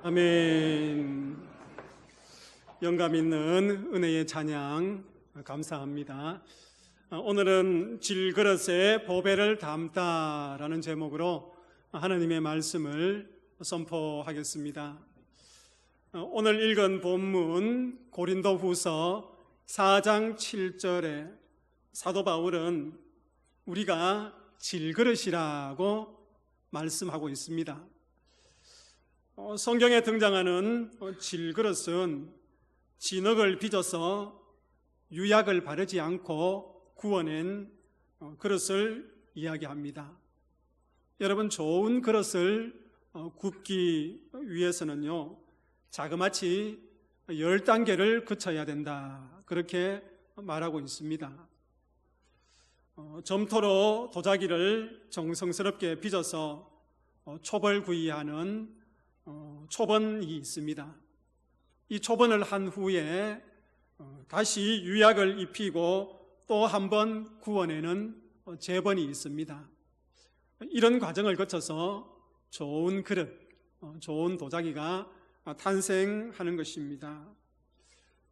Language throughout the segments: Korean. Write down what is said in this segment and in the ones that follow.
아멘. 영감 있는 은혜의 찬양 감사합니다. 오늘은 질그릇에 보배를 담다라는 제목으로 하나님의 말씀을 선포하겠습니다. 오늘 읽은 본문 고린도후서 4장 7절에 사도 바울은 우리가 질그릇이라고 말씀하고 있습니다. 성경에 등장하는 질그릇은 진흙을 빚어서 유약을 바르지 않고 구워낸 그릇을 이야기합니다. 여러분, 좋은 그릇을 굽기 위해서는요, 자그마치 10단계를 거쳐야 된다, 그렇게 말하고 있습니다. 점토로 도자기를 정성스럽게 빚어서 초벌구이하는 초번이 있습니다. 이 초번을 한 후에 다시 유약을 입히고 또 한 번 구워내는 재번이 있습니다. 이런 과정을 거쳐서 좋은 그릇, 좋은 도자기가 탄생하는 것입니다.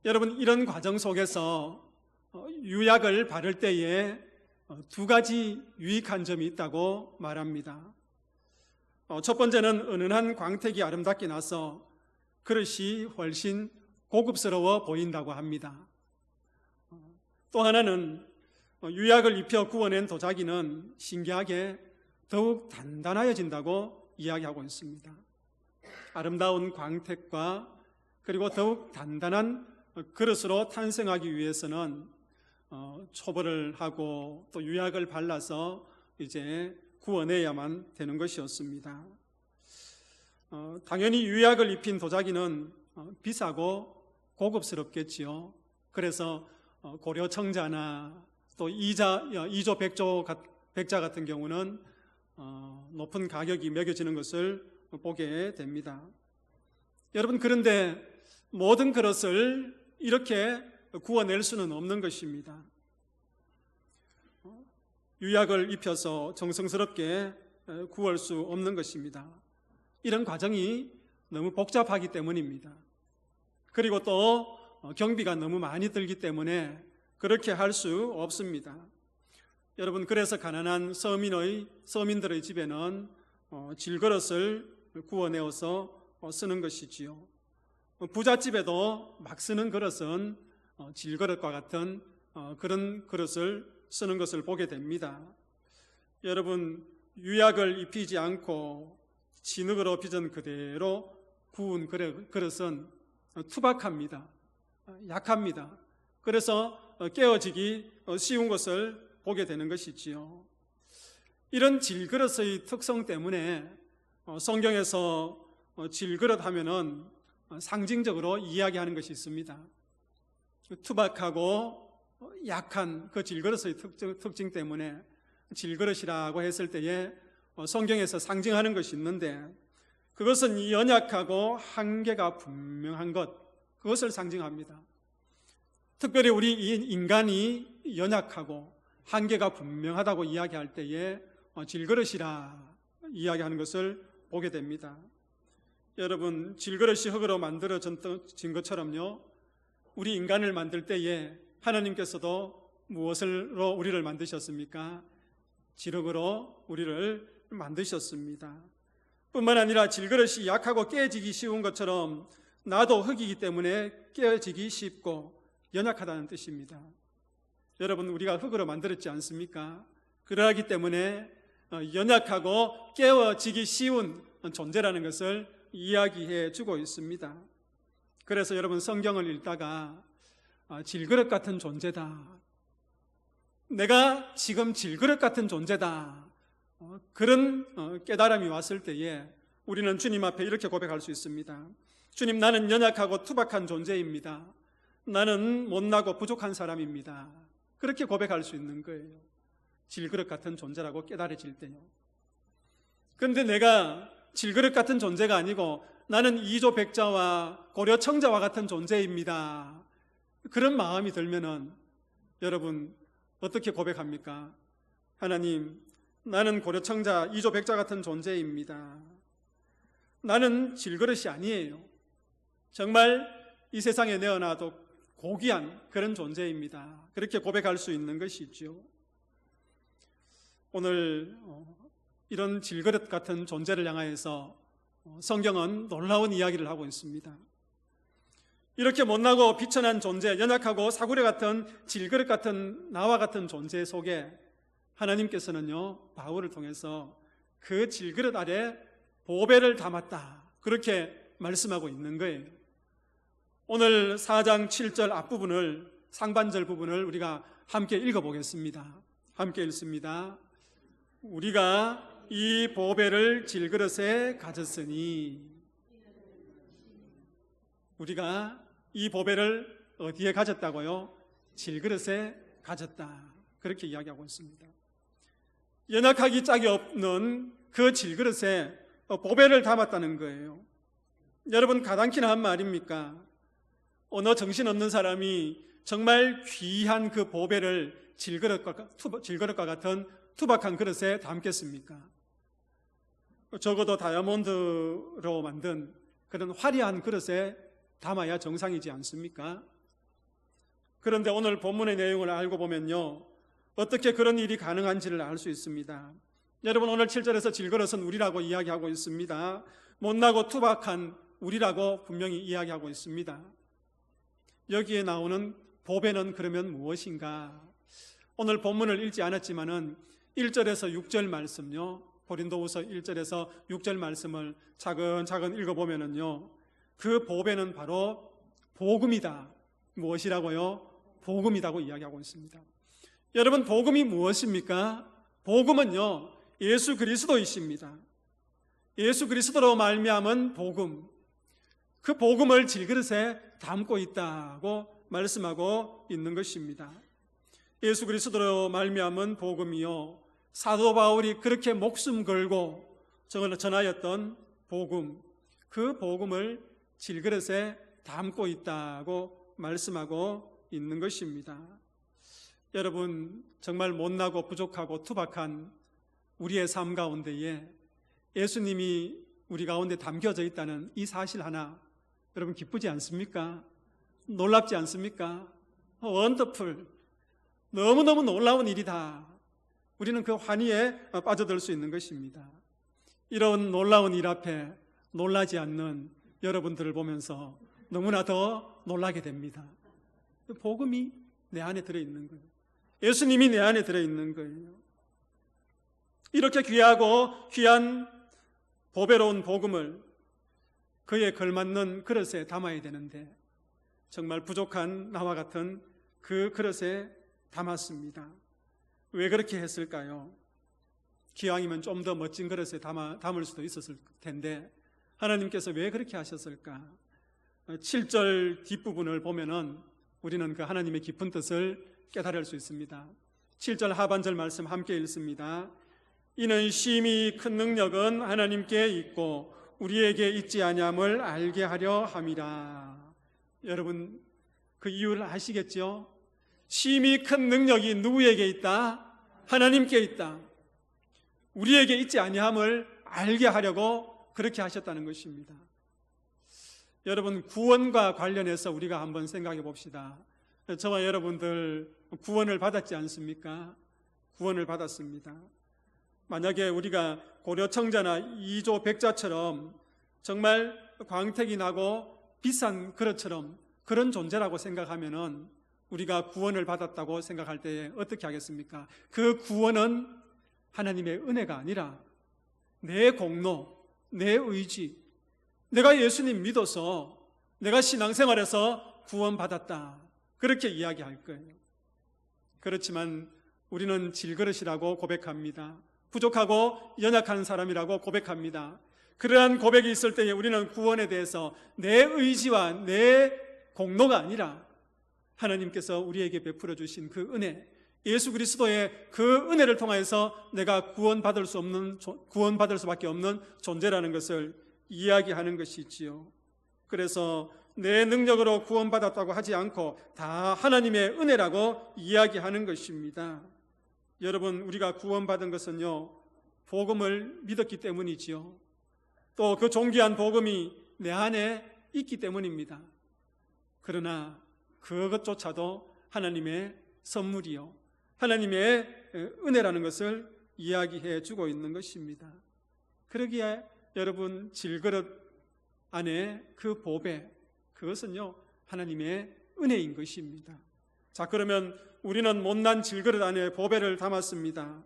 여러분, 이런 과정 속에서 유약을 바를 때에 두 가지 유익한 점이 있다고 말합니다. 첫 번째는 은은한 광택이 아름답게 나서 그릇이 훨씬 고급스러워 보인다고 합니다. 또 하나는 유약을 입혀 구워낸 도자기는 신기하게 더욱 단단해진다고 이야기하고 있습니다. 아름다운 광택과 그리고 더욱 단단한 그릇으로 탄생하기 위해서는 초벌을 하고 또 유약을 발라서 이제 구워내야만 되는 것이었습니다. 당연히 유약을 입힌 도자기는 비싸고 고급스럽겠지요. 그래서 고려청자나 또 이조 백자 같은 경우는 높은 가격이 매겨지는 것을 보게 됩니다. 여러분, 그런데 모든 그릇을 이렇게 구워낼 수는 없는 것입니다. 유약을 입혀서 정성스럽게 구울 수 없는 것입니다. 이런 과정이 너무 복잡하기 때문입니다. 그리고 또 경비가 너무 많이 들기 때문에 그렇게 할 수 없습니다. 여러분, 그래서 가난한 서민들의 집에는 질그릇을 구워내어서 쓰는 것이지요. 부잣집에도 막 쓰는 그릇은 질그릇과 같은 그런 그릇을 쓰는 것을 보게 됩니다. 여러분, 유약을 입히지 않고 진흙으로 빚은 그대로 구운 그릇은 투박합니다. 약합니다. 그래서 깨어지기 쉬운 것을 보게 되는 것이지요. 이런 질그릇의 특성 때문에 성경에서 질그릇 하면은 상징적으로 이야기하는 것이 있습니다. 투박하고 약한 그 질그릇의 특징 때문에 질그릇이라고 했을 때에 성경에서 상징하는 것이 있는데, 그것은 연약하고 한계가 분명한 것, 그것을 상징합니다. 특별히 우리 인간이 연약하고 한계가 분명하다고 이야기할 때에 질그릇이라 이야기하는 것을 보게 됩니다. 여러분, 질그릇이 흙으로 만들어진 것처럼요, 우리 인간을 만들 때에 하나님께서도 무엇으로 우리를 만드셨습니까? 질흙으로 우리를 만드셨습니다. 뿐만 아니라 질그릇이 약하고 깨지기 쉬운 것처럼 나도 흙이기 때문에 깨어지기 쉽고 연약하다는 뜻입니다. 여러분, 우리가 흙으로 만들었지 않습니까? 그러하기 때문에 연약하고 깨어지기 쉬운 존재라는 것을 이야기해 주고 있습니다. 그래서 여러분, 성경을 읽다가 질그릇 같은 존재다, 내가 지금 질그릇 같은 존재다, 그런 깨달음이 왔을 때에 우리는 주님 앞에 이렇게 고백할 수 있습니다. 주님, 나는 연약하고 투박한 존재입니다. 나는 못나고 부족한 사람입니다. 그렇게 고백할 수 있는 거예요. 질그릇 같은 존재라고 깨달아질 때요. 그런데 내가 질그릇 같은 존재가 아니고 나는 이조 백자와 고려청자와 같은 존재입니다, 그런 마음이 들면은 여러분 어떻게 고백합니까? 하나님, 나는 고려청자 이조 백자 같은 존재입니다. 나는 질그릇이 아니에요. 정말 이 세상에 내어놔도 고귀한 그런 존재입니다. 그렇게 고백할 수 있는 것이죠. 오늘 이런 질그릇 같은 존재를 향하여서 성경은 놀라운 이야기를 하고 있습니다. 이렇게 못나고 비천한 존재, 연약하고 사구려 같은 질그릇 같은 나와 같은 존재 속에 하나님께서는요, 바울을 통해서 그 질그릇 아래 보배를 담았다, 그렇게 말씀하고 있는 거예요. 오늘 4장 7절 앞부분을, 상반절 부분을 우리가 함께 읽어보겠습니다. 함께 읽습니다. 우리가 이 보배를 질그릇에 가졌으니, 우리가 이 보배를 어디에 가졌다고요? 질그릇에 가졌다, 그렇게 이야기하고 있습니다. 연약하기 짝이 없는 그 질그릇에 보배를 담았다는 거예요. 여러분, 가당키나 한 말입니까? 어느 정신없는 사람이 정말 귀한 그 보배를 질그릇과 같은 투박한 그릇에 담겠습니까? 적어도 다이아몬드로 만든 그런 화려한 그릇에 담아야 정상이지 않습니까? 그런데 오늘 본문의 내용을 알고 보면요, 어떻게 그런 일이 가능한지를 알 수 있습니다. 여러분, 오늘 7절에서 질그릇은 우리라고 이야기하고 있습니다. 못나고 투박한 우리라고 분명히 이야기하고 있습니다. 여기에 나오는 보배는 그러면 무엇인가? 오늘 본문을 읽지 않았지만은 1절에서 6절 말씀요, 고린도후서 1절에서 6절 말씀을 차근차근 읽어보면은요, 그 보배는 바로 복음이다. 무엇이라고요? 복음이라고 이야기하고 있습니다. 여러분, 복음이 무엇입니까? 복음은요, 예수 그리스도이십니다. 예수 그리스도로 말미암은 복음, 그 복음을 질그릇에 담고 있다고 말씀하고 있는 것입니다. 예수 그리스도로 말미암은 복음이요, 사도 바울이 그렇게 목숨 걸고 전하였던 복음, 그 복음을 질그릇에 담고 있다고 말씀하고 있는 것입니다. 여러분, 정말 못나고 부족하고 투박한 우리의 삶 가운데에 예수님이 우리 가운데 담겨져 있다는 이 사실 하나, 여러분 기쁘지 않습니까? 놀랍지 않습니까? 원더풀, 너무너무 놀라운 일이다. 우리는 그 환희에 빠져들 수 있는 것입니다. 이런 놀라운 일 앞에 놀라지 않는 여러분들을 보면서 너무나 더 놀라게 됩니다. 복음이 내 안에 들어있는 거예요. 예수님이 내 안에 들어있는 거예요. 이렇게 귀하고 귀한 보배로운 복음을 그에 걸맞는 그릇에 담아야 되는데 정말 부족한 나와 같은 그 그릇에 담았습니다. 왜 그렇게 했을까요? 기왕이면 좀 더 멋진 그릇에 담을 수도 있었을 텐데 하나님께서 왜 그렇게 하셨을까? 7절 뒷부분을 보면은 우리는 그 하나님의 깊은 뜻을 깨달을 수 있습니다. 7절 하반절 말씀 함께 읽습니다. 이는 심히 큰 능력은 하나님께 있고 우리에게 있지 아니함을 알게 하려 함이라. 여러분, 그 이유를 아시겠죠? 심히 큰 능력이 누구에게 있다? 하나님께 있다. 우리에게 있지 아니함을 알게 하려고 그렇게 하셨다는 것입니다. 여러분, 구원과 관련해서 우리가 한번 생각해 봅시다. 저와 여러분들 구원을 받았지 않습니까? 구원을 받았습니다. 만약에 우리가 고려청자나 이조 백자처럼 정말 광택이 나고 비싼 그릇처럼 그런 존재라고 생각하면은 우리가 구원을 받았다고 생각할 때 어떻게 하겠습니까? 그 구원은 하나님의 은혜가 아니라 내 공로, 내 의지, 내가 예수님 믿어서 내가 신앙생활에서 구원받았다, 그렇게 이야기할 거예요. 그렇지만 우리는 질그릇이라고 고백합니다. 부족하고 연약한 사람이라고 고백합니다. 그러한 고백이 있을 때에 우리는 구원에 대해서 내 의지와 내 공로가 아니라 하나님께서 우리에게 베풀어 주신 그 은혜, 예수 그리스도의 그 은혜를 통해서 내가 구원받을 수밖에 없는 존재라는 것을 이야기하는 것이지요. 그래서 내 능력으로 구원받았다고 하지 않고 다 하나님의 은혜라고 이야기하는 것입니다. 여러분, 우리가 구원받은 것은요, 복음을 믿었기 때문이지요. 또 그 존귀한 복음이 내 안에 있기 때문입니다. 그러나 그것조차도 하나님의 선물이요, 하나님의 은혜라는 것을 이야기해 주고 있는 것입니다. 그러기에 여러분, 질그릇 안에 그 보배, 그것은요 하나님의 은혜인 것입니다. 자, 그러면 우리는 못난 질그릇 안에 보배를 담았습니다.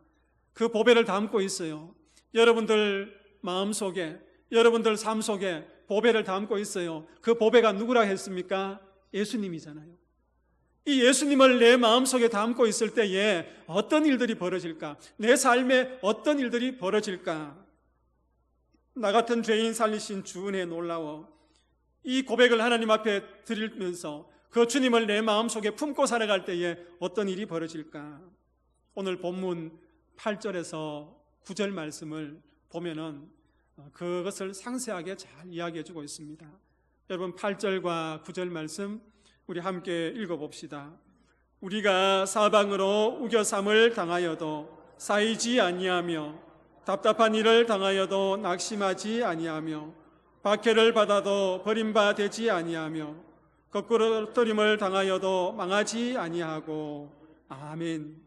그 보배를 담고 있어요. 여러분들 마음속에, 여러분들 삶 속에 보배를 담고 있어요. 그 보배가 누구라 했습니까? 예수님이잖아요. 이 예수님을 내 마음속에 담고 있을 때에 어떤 일들이 벌어질까? 내 삶에 어떤 일들이 벌어질까? 나 같은 죄인 살리신 주 은혜에 놀라워 이 고백을 하나님 앞에 드리면서 그 주님을 내 마음속에 품고 살아갈 때에 어떤 일이 벌어질까? 오늘 본문 8절에서 9절 말씀을 보면은 그것을 상세하게 잘 이야기해 주고 있습니다. 여러분, 8절과 9절 말씀 우리 함께 읽어봅시다. 우리가 사방으로 우겨삼을 당하여도 쌓이지 아니하며 답답한 일을 당하여도 낙심하지 아니하며 박해를 받아도 버림받지 아니하며 거꾸로 떨림을 당하여도 망하지 아니하고. 아멘.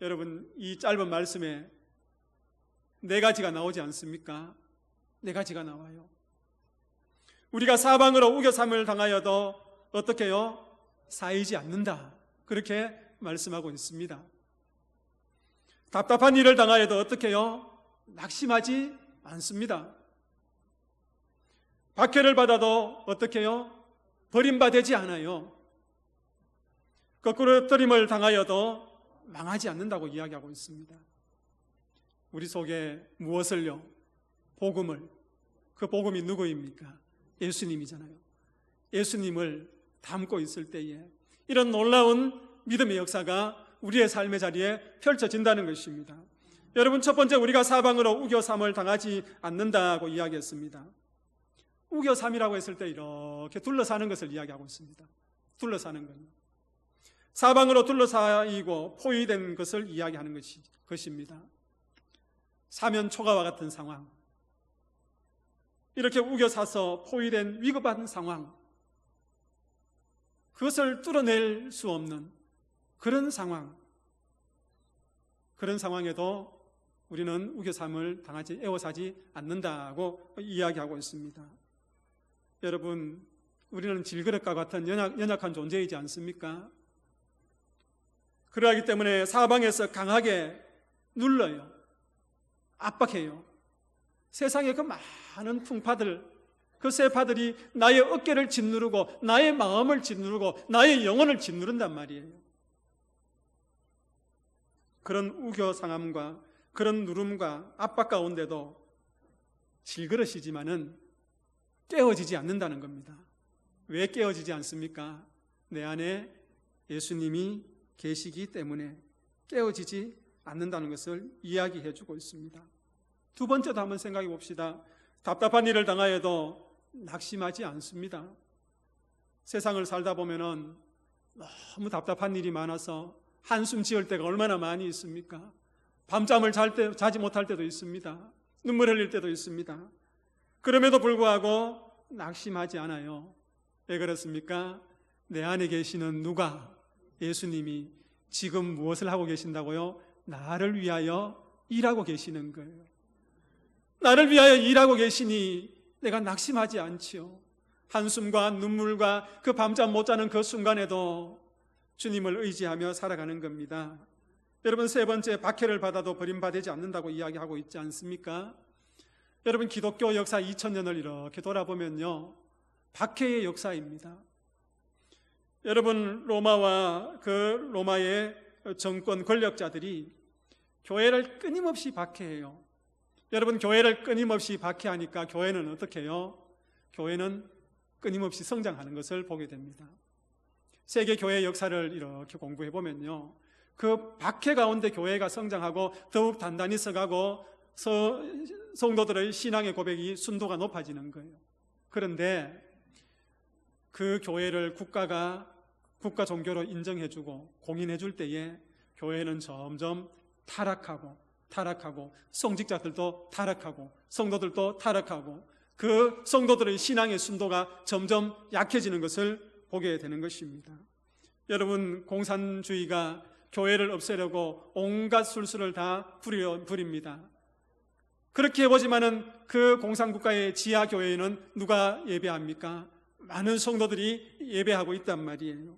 여러분, 이 짧은 말씀에 네 가지가 나오지 않습니까? 네 가지가 나와요. 우리가 사방으로 우겨삼을 당하여도 어떻게 해요? 쌓이지 않는다, 그렇게 말씀하고 있습니다. 답답한 일을 당하여도 어떻게 해요? 낙심하지 않습니다. 박해를 받아도 어떻게 해요? 버림받지 않아요. 거꾸로 떨림을 당하여도 망하지 않는다고 이야기하고 있습니다. 우리 속에 무엇을요? 복음을. 그 복음이 누구입니까? 예수님이잖아요. 예수님을 담고 있을 때에 이런 놀라운 믿음의 역사가 우리의 삶의 자리에 펼쳐진다는 것입니다. 여러분, 첫 번째, 우리가 사방으로 우겨삼을 당하지 않는다고 이야기했습니다. 우겨삼이라고 했을 때 이렇게 둘러사는 것을 이야기하고 있습니다. 둘러사는 것, 사방으로 둘러싸이고 포위된 것을 이야기하는 것입니다. 사면 초가와 같은 상황, 이렇게 우겨사서 포위된 위급한 상황, 그것을 뚫어낼 수 없는 그런 상황, 그런 상황에도 우리는 우겨삼을 당하지, 애워사지 않는다고 이야기하고 있습니다. 여러분, 우리는 질그릇과 같은 연약한 존재이지 않습니까? 그러하기 때문에 사방에서 강하게 눌러요, 압박해요. 세상의 그 많은 풍파들, 그 세파들이 나의 어깨를 짓누르고 나의 마음을 짓누르고 나의 영혼을 짓누른단 말이에요. 그런 우겨상함과 그런 누름과 압박 가운데도 질그릇이지만은 깨어지지 않는다는 겁니다. 왜 깨어지지 않습니까? 내 안에 예수님이 계시기 때문에 깨어지지 않는다는 것을 이야기해 주고 있습니다. 두 번째도 한번 생각해 봅시다. 답답한 일을 당하여도 낙심하지 않습니다. 세상을 살다 보면은 너무 답답한 일이 많아서 한숨 지을 때가 얼마나 많이 있습니까? 밤잠을 자지 못할 때도 있습니다. 눈물 흘릴 때도 있습니다. 그럼에도 불구하고 낙심하지 않아요. 왜 그렇습니까? 내 안에 계시는 누가, 예수님이 지금 무엇을 하고 계신다고요? 나를 위하여 일하고 계시는 거예요. 나를 위하여 일하고 계시니 내가 낙심하지 않지요. 한숨과 눈물과 그 밤잠 못 자는 그 순간에도 주님을 의지하며 살아가는 겁니다. 여러분, 세 번째, 박해를 받아도 버림받지 않는다고 이야기하고 있지 않습니까? 여러분, 기독교 역사 2000년을 이렇게 돌아보면요, 박해의 역사입니다. 여러분, 로마와 그 로마의 정권 권력자들이 교회를 끊임없이 박해해요. 여러분, 교회를 끊임없이 박해하니까 교회는 어떻게 해요? 교회는 끊임없이 성장하는 것을 보게 됩니다. 세계 교회 역사를 이렇게 공부해 보면요, 그 박해 가운데 교회가 성장하고 더욱 단단히 서가고 성도들의 신앙의 고백이 순도가 높아지는 거예요. 그런데 그 교회를 국가 종교로 인정해주고 공인해줄 때에 교회는 점점 타락하고 타락하고 성직자들도 타락하고 성도들도 타락하고 그 성도들의 신앙의 순도가 점점 약해지는 것을 보게 되는 것입니다. 여러분, 공산주의가 교회를 없애려고 온갖 술수를 다 부립니다. 그렇게 해보지만은 그 공산국가의 지하교회에는 누가 예배합니까? 많은 성도들이 예배하고 있단 말이에요.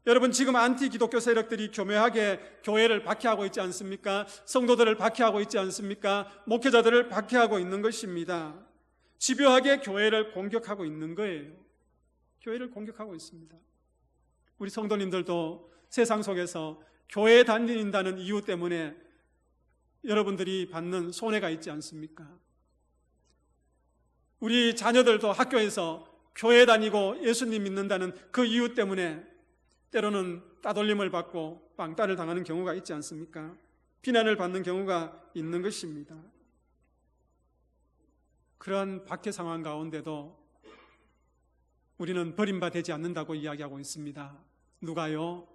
여러분, 지금 안티 기독교 세력들이 교묘하게 교회를 박해하고 있지 않습니까? 성도들을 박해하고 있지 않습니까? 목회자들을 박해하고 있는 것입니다. 집요하게 교회를 공격하고 있는 거예요. 교회를 공격하고 있습니다. 우리 성도님들도 세상 속에서 교회에 다닌다는 이유 때문에 여러분들이 받는 손해가 있지 않습니까? 우리 자녀들도 학교에서 교회 다니고 예수님 믿는다는 그 이유 때문에 때로는 따돌림을 받고 빵따를 당하는 경우가 있지 않습니까? 비난을 받는 경우가 있는 것입니다. 그러한 박해 상황 가운데도 우리는 버림받지 않는다고 이야기하고 있습니다. 누가요?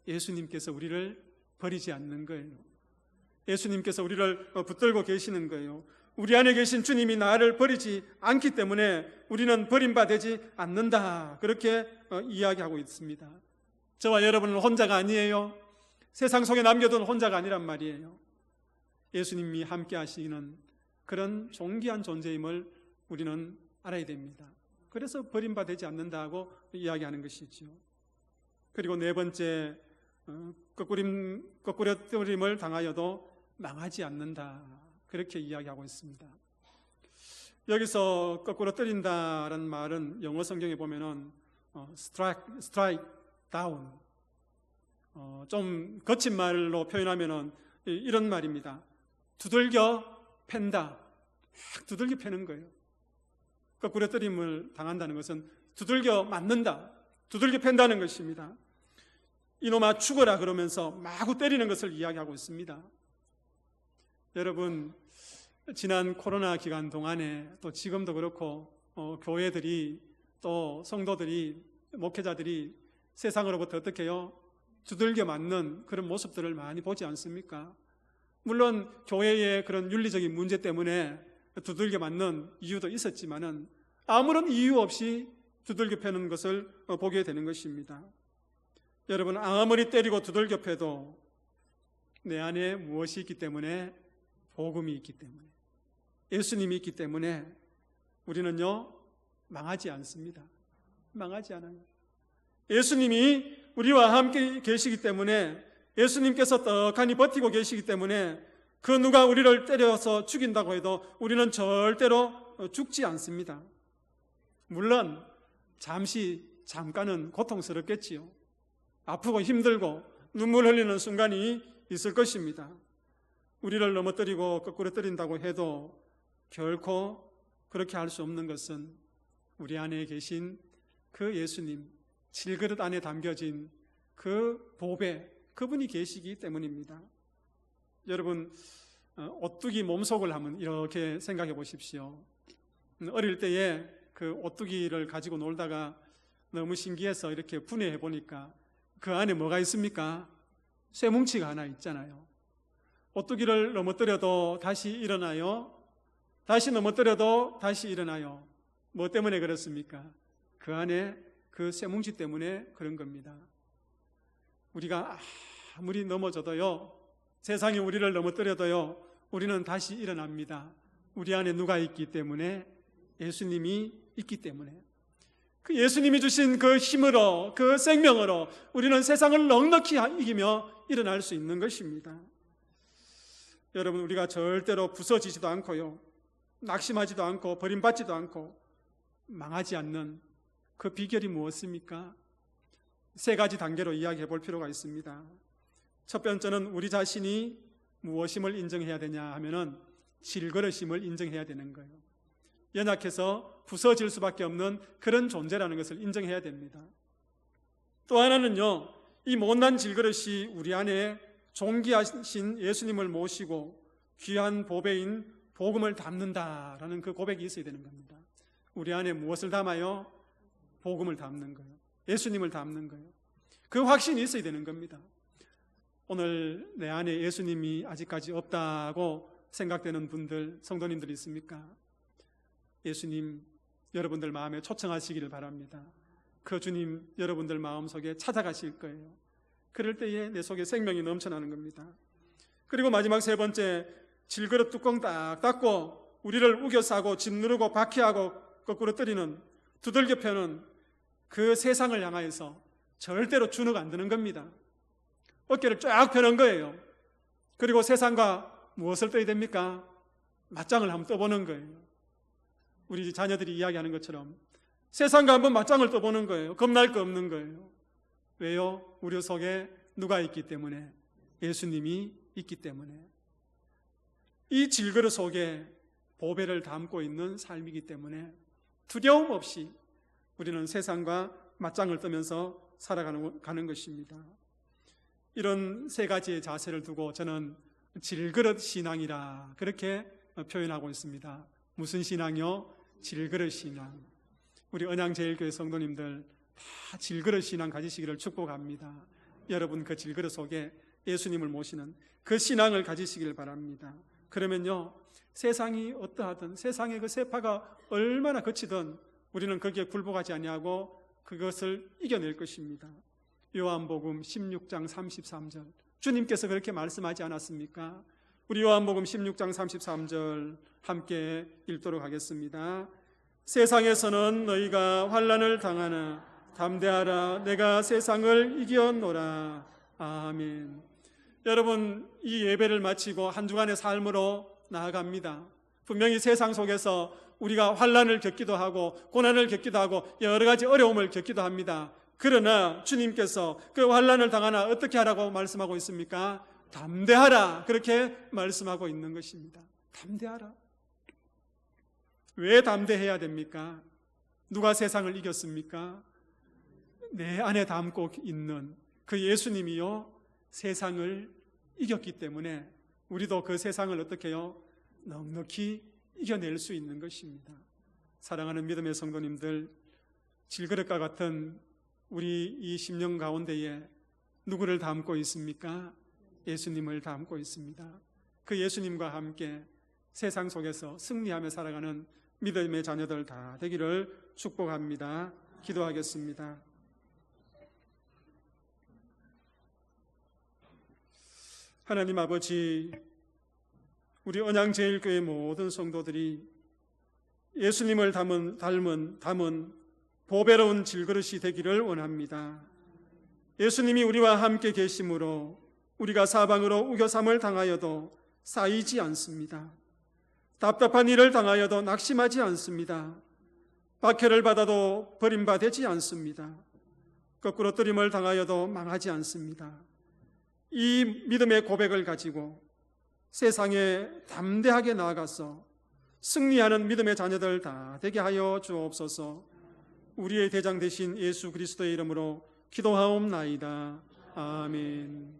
예수님께서 우리를 버리지 않는 거예요. 예수님께서 우리를 붙들고 계시는 거예요. 우리 안에 계신 주님이 나를 버리지 않기 때문에 우리는 버림받지 않는다. 그렇게 이야기하고 있습니다. 저와 여러분은 혼자가 아니에요. 세상 속에 남겨둔 혼자가 아니란 말이에요. 예수님이 함께 하시는 그런 존귀한 존재임을 우리는 알아야 됩니다. 그래서 버림받지 않는다고 이야기하는 것이죠. 그리고 네 번째, 거꾸러뜨림을 당하여도 망하지 않는다. 그렇게 이야기하고 있습니다. 여기서 거꾸로 때린다라는 말은 영어 성경에 보면은 strike down, 좀 거친 말로 표현하면은 이런 말입니다. 두들겨 팬다. 확 두들겨 패는 거예요. 거꾸로 때림을 당한다는 것은 두들겨 맞는다, 두들겨 팬다는 것입니다. 이놈아 죽어라 그러면서 마구 때리는 것을 이야기하고 있습니다. 여러분, 지난 코로나 기간 동안에 또 지금도 그렇고 교회들이 또 성도들이 목회자들이 세상으로부터 어떻게 해요? 두들겨 맞는 그런 모습들을 많이 보지 않습니까? 물론 교회의 그런 윤리적인 문제 때문에 두들겨 맞는 이유도 있었지만은 아무런 이유 없이 두들겨 패는 것을 보게 되는 것입니다. 여러분, 아무리 때리고 두들겨 패도 내 안에 무엇이 있기 때문에? 복음이 있기 때문에, 예수님이 있기 때문에 우리는요 망하지 않습니다. 망하지 않아요. 예수님이 우리와 함께 계시기 때문에, 예수님께서 떡하니 버티고 계시기 때문에 그 누가 우리를 때려서 죽인다고 해도 우리는 절대로 죽지 않습니다. 물론 잠깐은 고통스럽겠지요. 아프고 힘들고 눈물 흘리는 순간이 있을 것입니다. 우리를 넘어뜨리고 거꾸로 때린다고 해도 결코 그렇게 할 수 없는 것은 우리 안에 계신 그 예수님, 질그릇 안에 담겨진 그 보배, 그분이 계시기 때문입니다. 여러분, 오뚜기 몸속을 한번 이렇게 생각해 보십시오. 어릴 때에 그 오뚜기를 가지고 놀다가 너무 신기해서 이렇게 분해해 보니까 그 안에 뭐가 있습니까? 쇠뭉치가 하나 있잖아요. 오뚜기를 넘어뜨려도 다시 일어나요. 다시 넘어뜨려도 다시 일어나요. 뭐 때문에 그렇습니까? 그 안에 그 쇠뭉치 때문에 그런 겁니다. 우리가 아무리 넘어져도요, 세상이 우리를 넘어뜨려도요, 우리는 다시 일어납니다. 우리 안에 누가 있기 때문에? 예수님이 있기 때문에. 그 예수님이 주신 그 힘으로, 그 생명으로 우리는 세상을 넉넉히 이기며 일어날 수 있는 것입니다. 여러분, 우리가 절대로 부서지지도 않고요, 낙심하지도 않고 버림받지도 않고 망하지 않는 그 비결이 무엇입니까? 세 가지 단계로 이야기해 볼 필요가 있습니다. 첫 번째는 우리 자신이 무엇임을 인정해야 되냐 하면은 질그릇임을 인정해야 되는 거예요. 연약해서 부서질 수밖에 없는 그런 존재라는 것을 인정해야 됩니다. 또 하나는요, 이 못난 질그릇이 우리 안에 존귀하신 예수님을 모시고 귀한 보배인 복음을 담는다라는 그 고백이 있어야 되는 겁니다. 우리 안에 무엇을 담아요? 복음을 담는 거예요. 예수님을 담는 거예요. 그 확신이 있어야 되는 겁니다. 오늘 내 안에 예수님이 아직까지 없다고 생각되는 분들, 성도님들 있습니까? 예수님 여러분들 마음에 초청하시기를 바랍니다. 그 주님 여러분들 마음속에 찾아가실 거예요. 그럴 때에 내 속에 생명이 넘쳐나는 겁니다. 그리고 마지막 세 번째, 질그릇 뚜껑 딱 닫고 우리를 우겨 싸고 짓누르고 박해하고 거꾸로 때리는, 두들겨 패는 그 세상을 향하여서 절대로 주눅 안 드는 겁니다. 어깨를 쫙 펴는 거예요. 그리고 세상과 무엇을 떠야 됩니까? 맞짱을 한번 떠보는 거예요. 우리 자녀들이 이야기하는 것처럼 세상과 한번 맞짱을 떠보는 거예요. 겁날 거 없는 거예요. 왜요? 우리 속에 누가 있기 때문에? 예수님이 있기 때문에. 이 질그릇 속에 보배를 담고 있는 삶이기 때문에 두려움 없이 우리는 세상과 맞짱을 뜨면서 살아가는 것입니다. 이런 세 가지의 자세를 두고 저는 질그릇 신앙이라 그렇게 표현하고 있습니다. 무슨 신앙이요? 질그릇 신앙. 우리 언양제일교회 성도님들 다 질그릇 신앙 가지시기를 축복합니다. 여러분 그 질그릇 속에 예수님을 모시는 그 신앙을 가지시길 바랍니다. 그러면요, 세상이 어떠하든, 세상의 그 세파가 얼마나 거치든 우리는 거기에 굴복하지 아니하고 그것을 이겨낼 것입니다. 요한복음 16장 33절 주님께서 그렇게 말씀하지 않았습니까? 우리 요한복음 16장 33절 함께 읽도록 하겠습니다. 세상에서는 너희가 환난을 당하나 담대하라, 내가 세상을 이겼노라. 아멘. 여러분, 이 예배를 마치고 한 주간의 삶으로 나아갑니다. 분명히 세상 속에서 우리가 환난을 겪기도 하고 고난을 겪기도 하고 여러 가지 어려움을 겪기도 합니다. 그러나 주님께서 그 환난을 당하나 어떻게 하라고 말씀하고 있습니까? 담대하라, 그렇게 말씀하고 있는 것입니다. 담대하라. 왜 담대해야 됩니까? 누가 세상을 이겼습니까? 내 안에 담고 있는 그 예수님이요, 세상을 이겼기 때문에 우리도 그 세상을 어떻게 해요? 넉넉히 이겨낼 수 있는 것입니다. 사랑하는 믿음의 성도님들, 질그릇과 같은 우리 이 심령 가운데에 누구를 담고 있습니까? 예수님을 담고 있습니다. 그 예수님과 함께 세상 속에서 승리하며 살아가는 믿음의 자녀들 다 되기를 축복합니다. 기도하겠습니다. 하나님 아버지, 우리 언양제일교회 모든 성도들이 예수님을 담은 보배로운 질그릇이 되기를 원합니다. 예수님이 우리와 함께 계심으로 우리가 사방으로 우겨삼을 당하여도 쌓이지 않습니다. 답답한 일을 당하여도 낙심하지 않습니다. 박해를 받아도 버림받지 않습니다. 거꾸로 뜨림을 당하여도 망하지 않습니다. 이 믿음의 고백을 가지고 세상에 담대하게 나아가서 승리하는 믿음의 자녀들 다 되게 하여 주옵소서. 우리의 대장 되신 예수 그리스도의 이름으로 기도하옵나이다. 아멘.